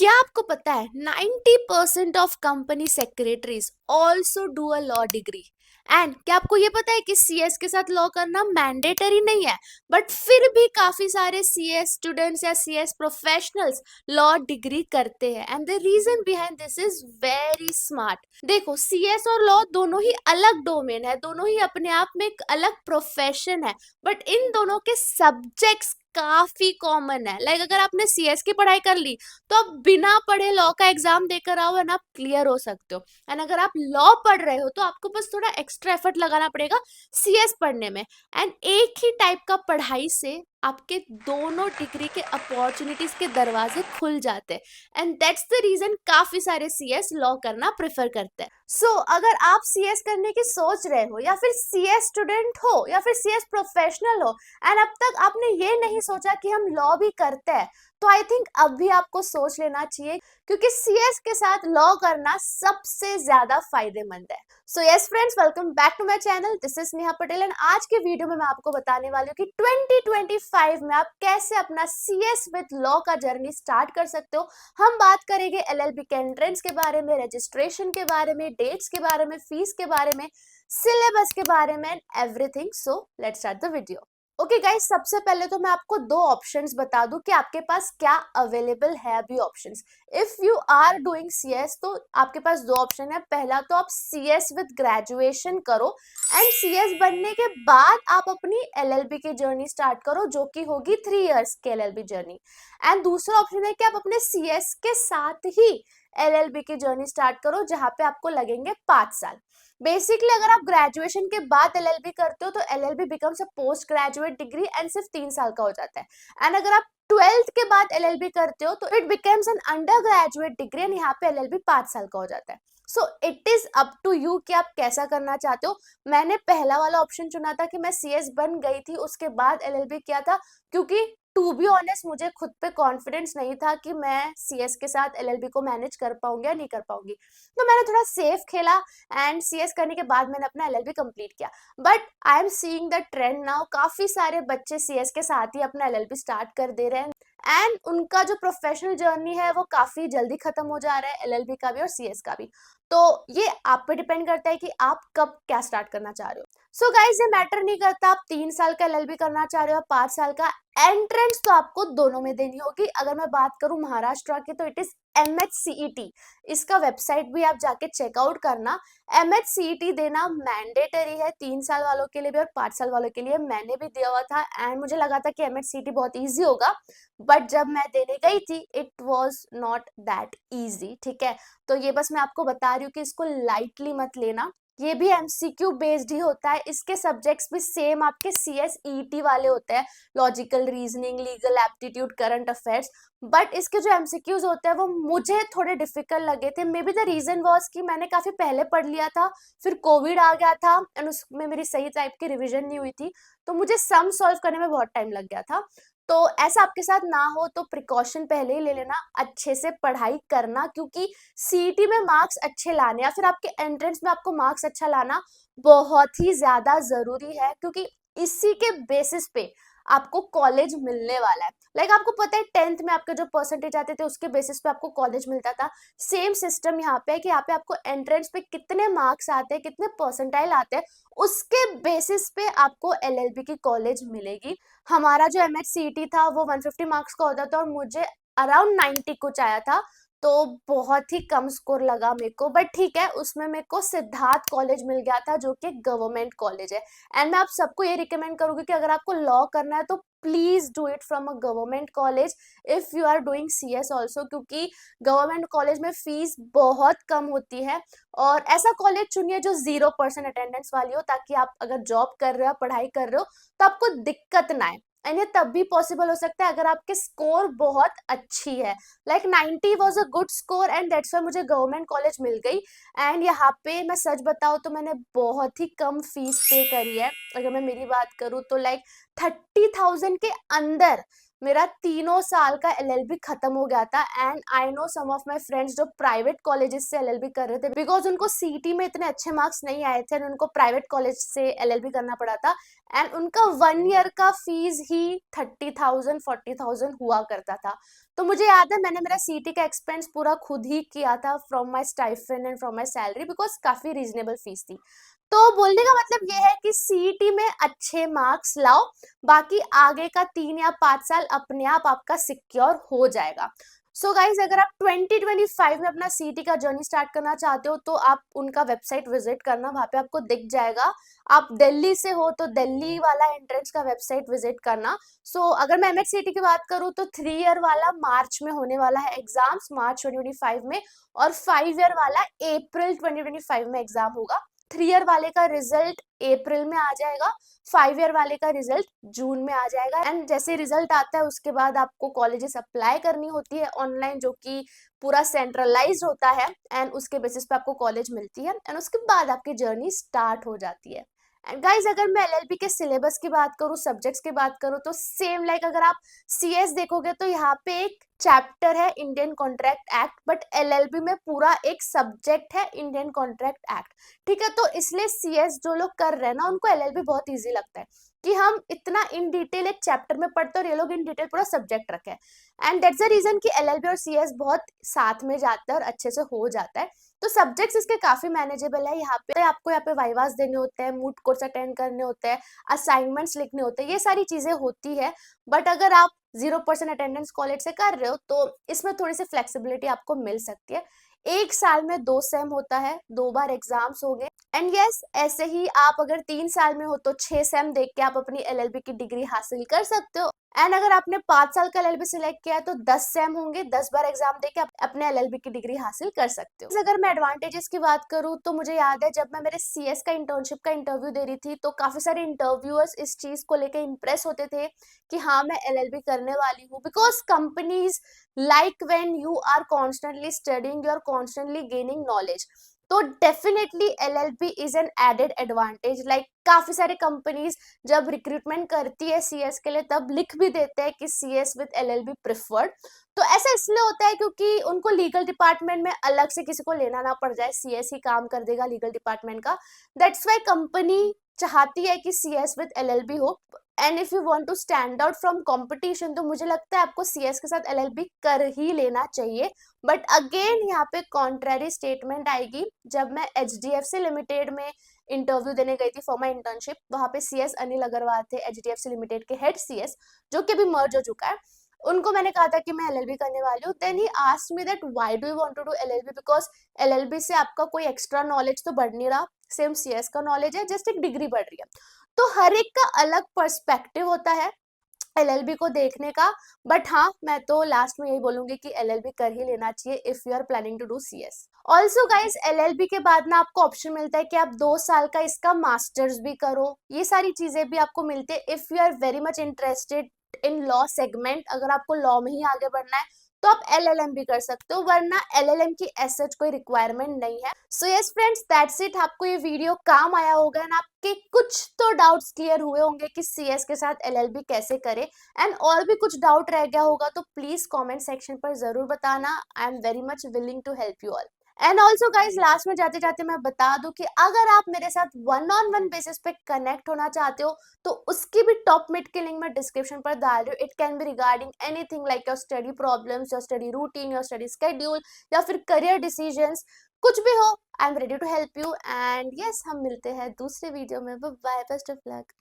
क्या आपको पता है 90% of company secretaries also do a law degree. And क्या आपको ये पता है कि सीएस के साथ लॉ करना मैंडेटरी नहीं है, बट फिर भी काफी सारे सीएस स्टूडेंट्स या सीएस प्रोफेशनल्स लॉ डिग्री करते हैं। And the reason behind this is very smart. देखो, सीएस और लॉ दोनों ही अलग डोमेन है, दोनों ही अपने आप में एक अलग प्रोफेशन है, बट इन दोनों के सब्जेक्ट्स काफी कॉमन है। लाइक अगर आपने सीएस की पढ़ाई कर ली तो आप बिना पढ़े लॉ का एग्जाम देकर आओ एंड आप क्लियर हो सकते हो। एंड अगर आप लॉ पढ़ रहे हो तो आपको बस थोड़ा एक्स्ट्रा एफर्ट लगाना पड़ेगा सीएस पढ़ने में। एंड एक ही टाइप का पढ़ाई से आपके दोनों डिग्री के अपॉर्चुनिटीज के दरवाजे खुल जाते हैं। एंड दैट्स द रीजन काफी सारे सीएस लॉ करना प्रेफर करते हैं। सो अगर आप सीएस करने की सोच रहे हो, या फिर सीएस स्टूडेंट हो, या फिर सीएस प्रोफेशनल हो, एंड अब तक आपने ये नहीं सोचा कि हम लॉ भी करते हैं, तो आई थिंक अब भी आपको सोच लेना चाहिए, क्योंकि सीएस के साथ लॉ करना सबसे ज्यादा फायदेमंद है। So yes friends, welcome back to my channel. This is Neha Patel and आज के वीडियो में मैं आपको बताने वाली हूँ कि 2025 में आप कैसे अपना सीएस विद लॉ का जर्नी स्टार्ट कर सकते हो। हम बात करेंगे एलएलबी के एंट्रेंस के बारे में, रजिस्ट्रेशन के बारे में, डेट्स के बारे में, फीस के बारे में, सिलेबस के बारे में, everything. So let's start the video. Okay guys, सबसे पहले तो मैं आपको दो ऑप्शंस बता दूं कि आपके पास क्या अवेलेबल है अभी options. If you are doing CS तो आपके पास दो ऑप्शन है। पहला तो आप सीएस विद ग्रेजुएशन करो एंड सीएस बनने के बाद आप अपनी एलएलबी की जर्नी स्टार्ट करो, जो कि होगी 3 इयर्स की एलएलबी जर्नी। एंड दूसरा ऑप्शन है कि आप अपने सीएस के साथ ही एलएलबी की जर्नी स्टार्ट करो, जहां पे आपको लगेंगे 5 साल। बेसिकली अगर आप ग्रेजुएशन के बाद एलएलबी करते हो तो LLB becomes a post graduate degree and सिर्फ 3 साल का हो जाता है। एंड अगर आप 12th के बाद एलएलबी करते हो तो it becomes an undergraduate degree and यहाँ पे एलएलबी 5 साल का हो जाता है। So it is up to you कि आप कैसा करना चाहते हो। मैंने पहला वाला ऑप्शन चुना था कि मैं सीएस बन गई थी उसके बाद एलएलबी किया था, क्योंकि टू बी ऑनेस्ट मुझे खुद पे कॉन्फिडेंस नहीं था कि मैं सीएस के साथ एलएलबी को मैनेज कर पाऊंगी या नहीं कर पाऊंगी। तो मैंने थोड़ा सेफ खेला एंड सीएस करने के बाद मैंने अपना एलएलबी कंप्लीट किया। But I am seeing the trend now, काफी सारे बच्चे सीएस के साथ ही अपना एलएलबी स्टार्ट कर दे रहे हैं एंड उनका जो प्रोफेशनल जर्नी है वो काफी जल्दी खत्म हो जा रहा है, एलएलबी का भी और सीएस का भी। तो ये आप पे डिपेंड करता है कि आप कब क्या स्टार्ट करना चाह रहे हो। सो गाइज, ये मैटर नहीं करता आप 3 साल का एलएलबी करना चाह रहे हो, 5 साल का। एंट्रेंस तो आपको दोनों में देनी होगी। अगर मैं बात करूं महाराष्ट्र की तो इट इज MHCET। इसका वेबसाइट भी आप जाके चेकआउट करना। MHCET देना मैंडेटरी है 3 साल वालों के लिए भी और 5 साल वालों के लिए। मैंने भी दिया हुआ था एंड मुझे लगा था कि MHCET बहुत ईजी होगा, बट जब मैं देने गई थी it was not that easy. ठीक है, तो ये बस मैं आपको बता रही हूँ कि इसको लाइटली मत लेना। ये भी एमसीक्यू बेस्ड ही होता है। इसके सब्जेक्ट्स भी सेम आपके CSET वाले होते हैं, logical reasoning, legal aptitude, current affairs. But इसके जो एमसीक्यूज होते हैं वो मुझे थोड़े डिफिकल्ट लगे थे। Maybe the reason was कि मैंने काफी पहले पढ़ लिया था, फिर कोविड आ गया था एंड उसमें मेरी सही टाइप की रिविजन नहीं हुई थी, तो मुझे सम सॉल्व करने में बहुत टाइम लग गया था। तो ऐसा आपके साथ ना हो तो प्रिकॉशन पहले ही ले लेना, अच्छे से पढ़ाई करना, क्योंकि सीईटी में मार्क्स अच्छे लाने या फिर आपके एंट्रेंस में आपको मार्क्स अच्छा लाना बहुत ही ज्यादा जरूरी है, क्योंकि इसी के बेसिस पे आपको कॉलेज मिलने वाला है। लाइक आपको पता है 10th में आपके जो परसेंटेज आते थे उसके बेसिस पे आपको कॉलेज मिलता था। सेम सिस्टम यहाँ पे है कि यहाँ पे आपको एंट्रेंस पे कितने मार्क्स आते हैं, कितने परसेंटाइल आते हैं, उसके बेसिस पे आपको एलएलबी की कॉलेज मिलेगी। हमारा जो MHCET था वो 150 मार्क्स का होता था और मुझे अराउंड 90 कुछ आया था, तो बहुत ही कम स्कोर लगा मेरे को। बट ठीक है, उसमें मेरे को सिद्धार्थ कॉलेज मिल गया था जो कि गवर्नमेंट कॉलेज है। एंड मैं आप सबको ये रिकमेंड करूंगी कि अगर आपको लॉ करना है तो please do it from a government college if you are doing CS also, क्योंकि गवर्नमेंट कॉलेज में फीस बहुत कम होती है। और ऐसा कॉलेज चुनिए जो 0% अटेंडेंस वाली हो, ताकि आप अगर जॉब कर रहे हो, पढ़ाई कर रहे हो, तो आपको दिक्कत ना आए। एंड ये तब भी पॉसिबल हो सकता है अगर आपके स्कोर बहुत अच्छी है। Like 90 was a good score and that's why मुझे गवर्नमेंट कॉलेज मिल गई। एंड यहाँ पे मैं सच बताऊँ तो मैंने बहुत ही कम फीस पे करी है। अगर मैं मेरी बात करूँ तो लाइक 30,000 के अंदर मेरा तीनों साल का एलएलबी खत्म हो गया था। And I know some of my friends जो प्राइवेट कॉलेजेस से एलएलबी कर रहे थे, बिकॉज उनको सीटी में इतने अच्छे मार्क्स नहीं आए थे, उनको प्राइवेट कॉलेज से एलएलबी करना पड़ा था। एंड उनका 1 ईयर का फीस ही 30,000 40,000 हुआ करता था। तो मुझे याद है मैंने मेरा सीटी का एक्सपेंस पूरा खुद ही किया था from my stipend and from my salary, because काफी रीजनेबल फीस थी। तो बोलने का मतलब ये है कि सीईटी में अच्छे मार्क्स लाओ, बाकी आगे का 3 या 5 साल अपने आप आपका सिक्योर हो जाएगा। सो गाइज, अगर आप 2025 में अपना सीईटी का जर्नी स्टार्ट करना चाहते हो तो आप उनका वेबसाइट विजिट करना, वहां पे आपको दिख जाएगा। आप दिल्ली से हो तो दिल्ली वाला एंट्रेंस का वेबसाइट विजिट करना। सो अगर मैं एमएचसीईटी की बात करूँ तो 3 ईयर वाला मार्च में होने वाला है एग्जाम्स, मार्च 2025 में, और 5 ईयर वाला अप्रैल 2025 में एग्जाम होगा। 3 ईयर वाले का रिजल्ट अप्रैल में आ जाएगा, 5 ईयर वाले का रिजल्ट जून में आ जाएगा। एंड जैसे रिजल्ट आता है उसके बाद आपको कॉलेजेस अप्लाई करनी होती है ऑनलाइन, जो कि पूरा सेंट्रलाइज होता है, एंड उसके बेसिस पे आपको कॉलेज मिलती है, एंड उसके बाद आपकी जर्नी स्टार्ट हो जाती है। एंड गाइज, अगर मैं एलएलबी के सिलेबस की बात करूँ, सब्जेक्ट्स की बात करूँ, तो सेम लाइक अगर आप सीएस देखोगे तो यहाँ पे एक चैप्टर है Indian contract act, but LLB में पूरा एक सब्जेक्ट है इंडियन कॉन्ट्रैक्ट एक्ट। ठीक है, तो इसलिए सीएस जो लोग कर रहे हैं ना, उनको एलएलबी बहुत इजी लगता है कि हम इतना इन डिटेल एक चैप्टर में पढ़ते और ये लोग इन डिटेल पूरा सब्जेक्ट रखे हैं। एंड दैट्स द रीजन कि एलएलबी और सीएस बहुत साथ में जाता है और अच्छे से हो जाता है। तो सब्जेक्ट्स इसके काफी मैनेजेबल है। आपको यहाँ पे वाइवास देने होते हैं, मूट कोर्स अटेंड करने होते हैं, असाइनमेंट्स लिखने होते हैं, ये सारी चीजें होती है। बट अगर आप 0% अटेंडेंस कॉलेज से कर रहे हो तो इसमें थोड़ी सी फ्लेक्सिबिलिटी आपको मिल सकती है। एक साल में 2 सेम होता है, 2 बार एग्जाम्स हो गए। एंड यस, ऐसे ही आप अगर 3 साल में हो तो 6 सेम देख के आप अपनी एलएलबी की डिग्री हासिल कर सकते हो। एंड अगर आपने 5 साल का एलएलबी सिलेक्ट किया है तो 10 सेम होंगे, 10 बार एग्जाम देके आप अपने एलएलबी की डिग्री हासिल कर सकते हो। अगर मैं एडवांटेजेस की बात करूँ तो मुझे याद है जब मैं मेरे सीएस का इंटर्नशिप का इंटरव्यू दे रही थी तो काफी सारे इंटरव्यूअर्स इस चीज को लेकर इंप्रेस होते थे कि हाँ मैं एलएलबी करने वाली हूँ, because companies like when you are constantly studying, you are constantly gaining knowledge. तो definitely LLB is an added advantage. Like काफी सारे कंपनीज जब रिक्रूटमेंट करती है सीएस के लिए तब लिख भी देते हैं कि सीएस विद एलएलबी प्रिफर्ड। तो ऐसा इसलिए होता है क्योंकि उनको लीगल डिपार्टमेंट में अलग से किसी को लेना ना पड़ जाए, सीएस ही काम कर देगा लीगल डिपार्टमेंट का। दैट्स वाई कंपनी चाहती है कि सीएस विद एलएलबी हो। And if you want to stand out from competition तो मुझे लगता है आपको सीएस के साथ एलएलबी कर ही लेना चाहिए। बट अगेन यहाँ पे कॉन्ट्रेरी स्टेटमेंट आएगी। जब मैं एचडीएफसी लिमिटेड में इंटरव्यू देने गई थी फॉर माई इंटर्नशिप, वहां पे सीएस अनिल अग्रवाल थे, एचडीएफसी लिमिटेड के हेड सीएस, जो कि अभी मर्ज हो चुका है। उनको मैंने कहा था कि मैं एलएलबी करने वाली हूँ। Then he asked me that why do you want to do LLB, because LLB से आपका कोई एक्स्ट्रा नॉलेज तो बढ़ नहीं रहा, सेम सीएस का नॉलेज है, जस्ट एक डिग्री बढ़ रही है। तो हर एक का अलग पर्सपेक्टिव होता है एलएलबी को देखने का। बट हाँ, मैं तो लास्ट में यही बोलूंगी कि एलएलबी कर ही लेना चाहिए if you are planning to do CS. Also guys, LLB के बाद ना आपको ऑप्शन मिलता है कि आप 2 साल का इसका मास्टर्स भी करो, ये सारी चीजें भी आपको मिलती है if you are very much interested in law segment. अगर आपको लॉ में ही आगे बढ़ना है तो आप एलएलएम भी कर सकते हो, वरना एलएलएम की ऐसा कोई रिक्वायरमेंट नहीं है। So yes friends, that's it. आपको ये वीडियो काम आया होगा एंड आपके कुछ तो डाउट्स क्लियर हुए होंगे कि सीएस के साथ एलएलबी कैसे करें। एंड और भी कुछ डाउट रह गया होगा तो प्लीज कमेंट सेक्शन पर जरूर बताना। I am very much willing to help you all. And also guys, last में जाते जाते मैं बता दूं कि अगर आप मेरे साथ 1-on-1 बेसिस पे कनेक्ट होना चाहते हो तो उसकी भी टॉप मिट की लिंक मैं डिस्क्रिप्शन पर डाल रही हूँ। It can be regarding anything like your study problems, your study routine, your study schedule, या फिर करियर डिसीजंस, कुछ भी हो। I am ready to help you. And yes, हम मिलते हैं दूसरे वीडियो में। Bye, best of luck.